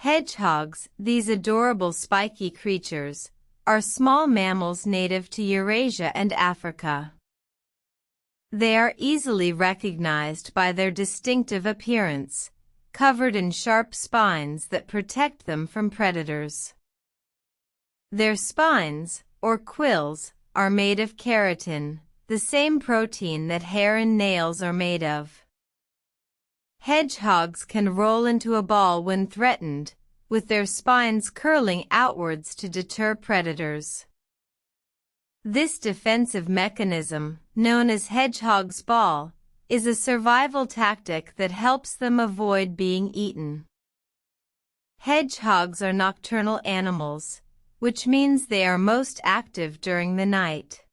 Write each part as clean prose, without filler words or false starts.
Hedgehogs, these adorable spiky creatures, are small mammals native to Eurasia and Africa. They are easily recognized by their distinctive appearance, covered in sharp spines that protect them from predators. Their spines, or quills, are made of keratin, the same protein that hair and nails are made of. Hedgehogs can roll into a ball when threatened, with their spines curling outwards to deter predators. This defensive mechanism, known as hedgehog's ball, is a survival tactic that helps them avoid being eaten. Hedgehogs are nocturnal animals, which means they are most active during the night.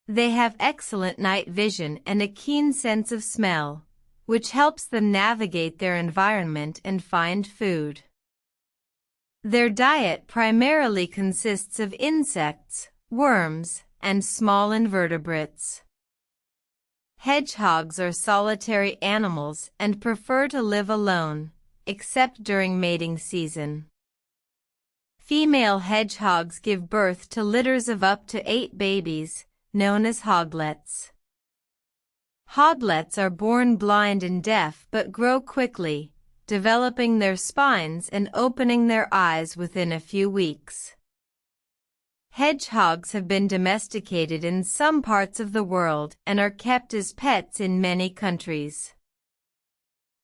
They have excellent night vision and a keen sense of smell, which helps them navigate their environment and find food. Their diet primarily consists of insects, worms, and small invertebrates. Hedgehogs are solitary animals and prefer to live alone, except during mating season. Female hedgehogs give birth to litters of up to 8 babies, known as hoglets. Hoglets are born blind and deaf but grow quickly, developing their spines and opening their eyes within a few weeks. Hedgehogs have been domesticated in some parts of the world and are kept as pets in many countries.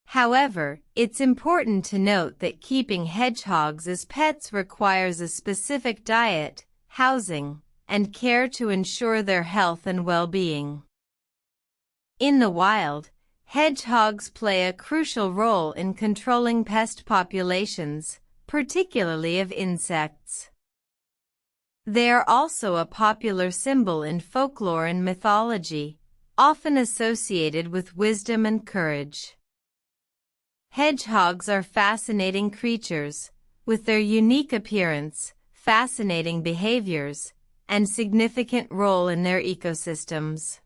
However, it's important to note that keeping hedgehogs as pets requires a specific diet, housing, and care to ensure their health and well-being. In the wild, hedgehogs play a crucial role in controlling pest populations, particularly of insects. They are also a popular symbol in folklore and mythology, often associated with wisdom and courage. Hedgehogs are fascinating creatures, with their unique appearance, fascinating behaviors, and significant role in their ecosystems.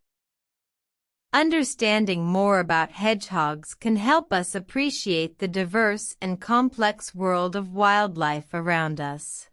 Understanding more about hedgehogs can help us appreciate the diverse and complex world of wildlife around us.